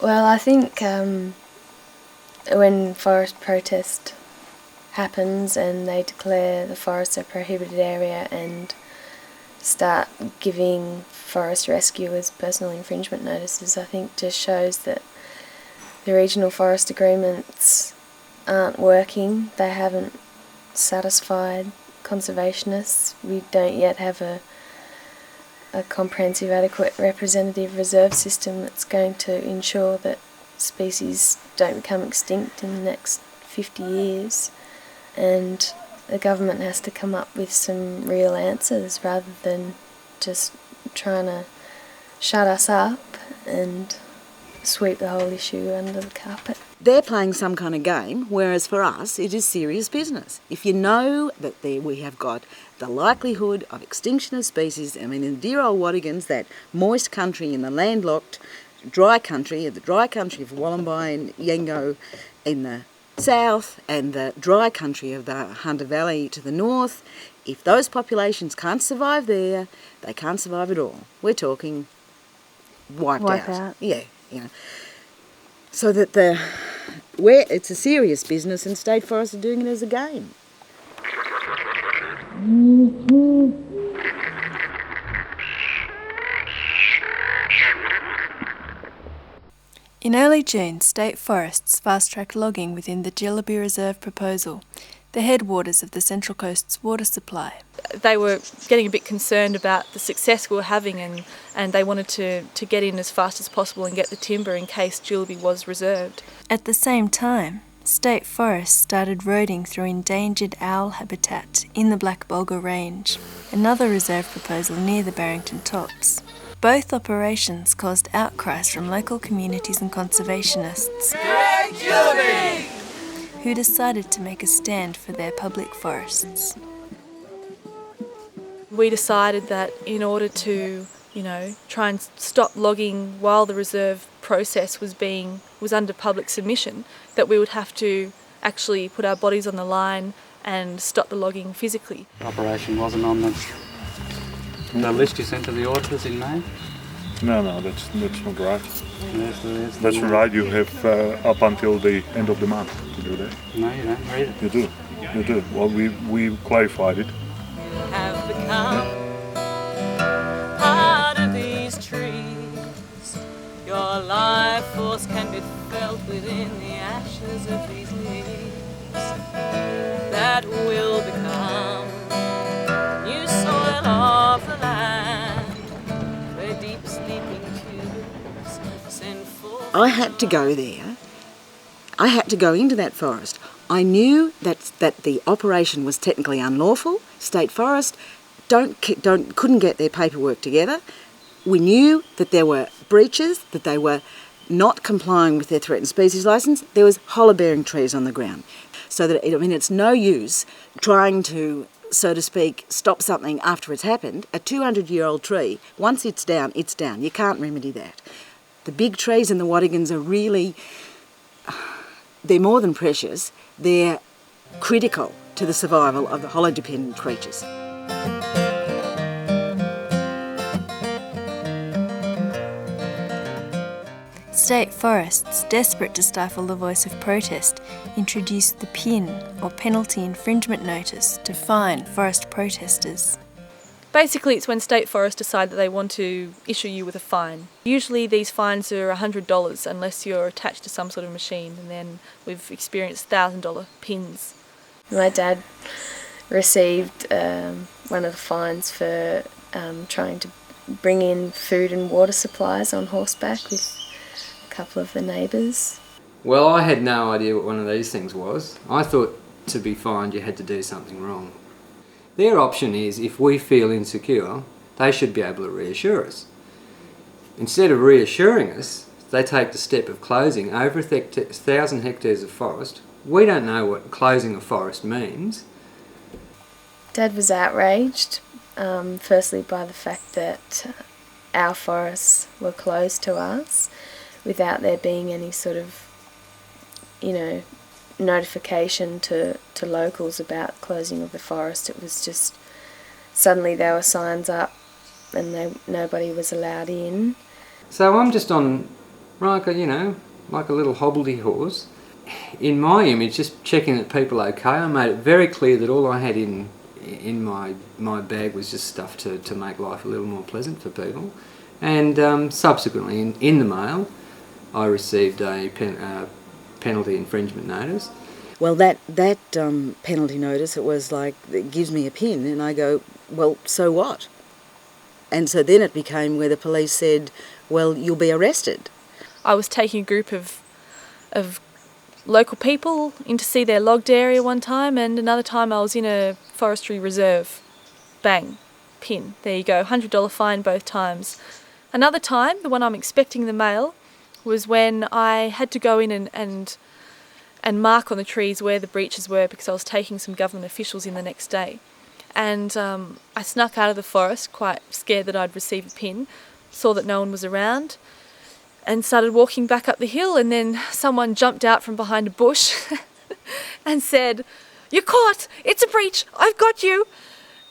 Well, I think when forest protest happens and they declare the forest a prohibited area and start giving forest rescuers personal infringement notices, I think just shows that the regional forest agreements aren't working. They haven't satisfied conservationists. We don't yet have a comprehensive, adequate, representative reserve system that's going to ensure that species don't become extinct in the next 50 years. And the government has to come up with some real answers rather than just trying to shut us up and sweep the whole issue under the carpet. They're playing some kind of game, whereas for us it is serious business. If you know that there we have got the likelihood of extinction of species, I mean in the dear old Wadigans, that moist country in the landlocked dry country of Wollombi and Yengo in the south and the dry country of the Hunter Valley to the north, if those populations can't survive there, they can't survive at all. We're talking wiped out. Yeah, you know. So that it's a serious business and State Forests are doing it as a game. In early June, State Forests fast-tracked logging within the Jillaby Reserve proposal, the headwaters of the Central Coast's water supply. They were getting a bit concerned about the success we were having and they wanted to get in as fast as possible and get the timber in case Jillaby was reserved. At the same time, State Forests started roading through endangered owl habitat in the Black Bulga Range, another reserve proposal near the Barrington Tops. Both operations caused outcries from local communities and conservationists who decided to make a stand for their public forests. We decided that in order to, try and stop logging while the reserve process was under public submission, that we would have to actually put our bodies on the line and stop the logging physically. The operation wasn't on the list you sent to the auditors in May? No, that's not right. Yes, there is. That's right, you have up until the end of the month to do that. No, you don't read it. You do. Well, we clarified it. Have become part of these trees. Your life force can be felt within the ashes of these leaves that will become new soil of the land where deep sleeping tubers send forth. I had to go there. I had to go into that forest. I knew that the operation was technically unlawful. State Forest couldn't get their paperwork together. We knew that there were breaches, that they were not complying with their threatened species licence. There was hollow-bearing trees on the ground. So that it's no use trying to, so to speak, stop something after it's happened. A 200-year-old tree, once it's down, it's down. You can't remedy that. The big trees in the Wadigans are really, they're more than precious. They're critical to the survival of the hollow-dependent creatures. State Forests, desperate to stifle the voice of protest, introduced the PIN, or Penalty Infringement Notice, to fine forest protesters. Basically, it's when State Forests decide that they want to issue you with a fine. Usually these fines are $100 unless you're attached to some sort of machine, and then we've experienced $1,000 pins. My dad received one of the fines for trying to bring in food and water supplies on horseback with a couple of the neighbours. Well, I had no idea what one of these things was. I thought to be fined you had to do something wrong. Their option is, if we feel insecure, they should be able to reassure us. Instead of reassuring us, they take the step of closing over 1,000 hectares of forest. We don't know what closing a forest means. Dad was outraged, firstly by the fact that our forests were closed to us without there being any sort of, notification to locals about closing of the forest. It was just suddenly there were signs up and nobody was allowed in. So I'm just on like like a little hobbledyhorse. In my image, just checking that people are okay, I made it very clear that all I had in my bag was just stuff to make life a little more pleasant for people. And subsequently, in the mail, I received a penalty infringement notice. Well, that penalty notice, it was like, it gives me a pin, and I go, well, so what? And so then it became where the police said, well, you'll be arrested. I was taking a group of local people in to see their logged area one time, and another time I was in a forestry reserve. Bang, pin, there you go, $100 fine both times. Another time, the one I'm expecting the mail, was when I had to go in and mark on the trees where the breaches were because I was taking some government officials in the next day. And I snuck out of the forest, quite scared that I'd receive a pin, saw that no one was around, and started walking back up the hill, and then someone jumped out from behind a bush and said, "You're caught! It's a breach! I've got you!"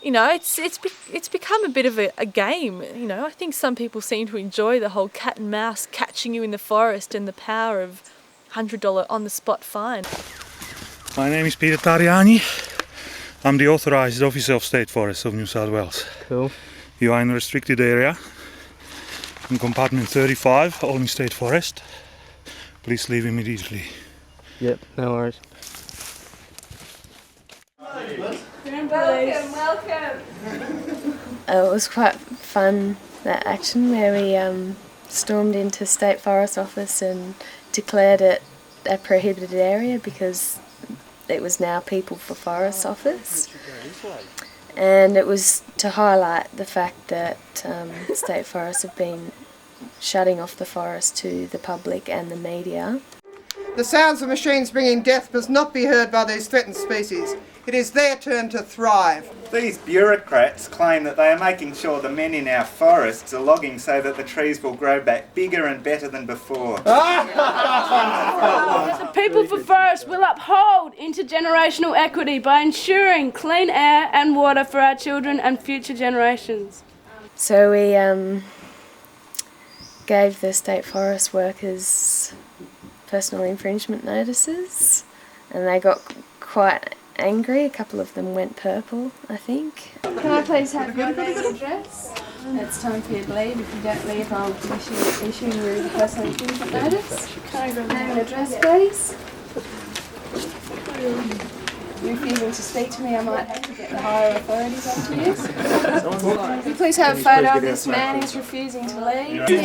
You know, it's become a bit of a game. You know, I think some people seem to enjoy the whole cat and mouse catching you in the forest and the power of $100 on-the-spot fine. My name is Peter Tariani. I'm the authorised officer of State Forests of New South Wales. Cool. You are in a restricted area. In compartment 35, only State Forest. Please leave immediately. Yep, no worries. Welcome. It was quite fun, that action, where we stormed into State Forest Office and declared it a prohibited area because it was now People for Forests Office. And it was to highlight the fact that State Forests have been shutting off the forest to the public and the media. The sounds of machines bringing death must not be heard by these threatened species. It is their turn to thrive. These bureaucrats claim that they are making sure the men in our forests are logging so that the trees will grow back bigger and better than before. The People for Forests will uphold intergenerational equity by ensuring clean air and water for our children and future generations. So we gave the State Forest workers personal infringement notices, and they got quite angry. A couple of them went purple, I think. Can I please have your name and address? It's time for you to leave. If you don't leave, I'll be issuing you the personal infringement notice. Can I grab name and address, please? Refusing to speak to me, I might have to get the higher authorities onto you. Can you please have a photo of this man who's refusing to leave? Can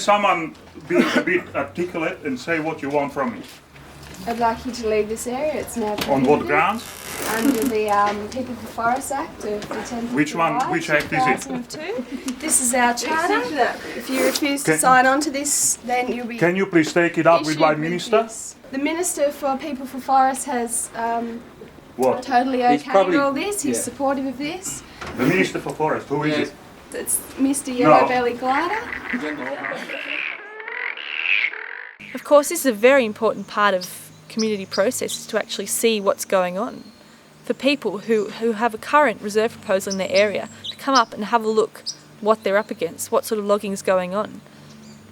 someone be a bit articulate and say what you want from me? I'd like you to leave this area. It's now prohibited. On what grounds? Under the People for Forests Act of the 10th of Which one? July, Which act is it? 2002. This is our charter. If you refuse to sign on to this, then you'll be. Can you please take it up with my issued minister? this. The Minister for People for Forests has What? totally He's okayed probably- all this. He's yeah. supportive of this. The Minister for Forest, who is it? It's Mr. Yellow No. Belly Glider. Of course, this is a very important part of community processes to actually see what's going on. For people who have a current reserve proposal in their area to come up and have a look what they're up against, what sort of logging is going on.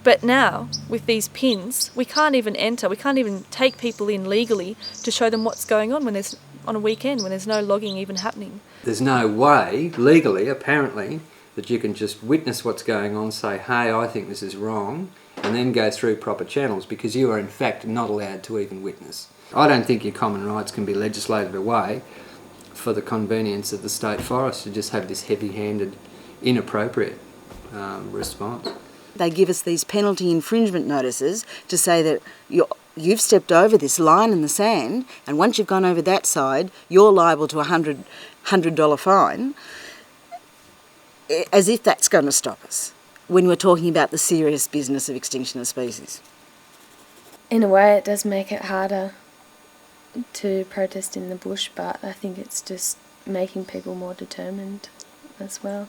But now, with these pins, we can't even enter, we can't even take people in legally to show them what's going on on a weekend when there's no logging even happening. There's no way, legally, apparently, that you can just witness what's going on, say, hey, I think this is wrong, and then go through proper channels, because you are in fact not allowed to even witness. I don't think your common rights can be legislated away for the convenience of the State Forest to just have this heavy-handed, inappropriate response. They give us these penalty infringement notices to say that you've stepped over this line in the sand, and once you've gone over that side, you're liable to a $100 fine, as if that's going to stop us when we're talking about the serious business of extinction of species. In a way, it does make it harder to protest in the bush, but I think it's just making people more determined as well.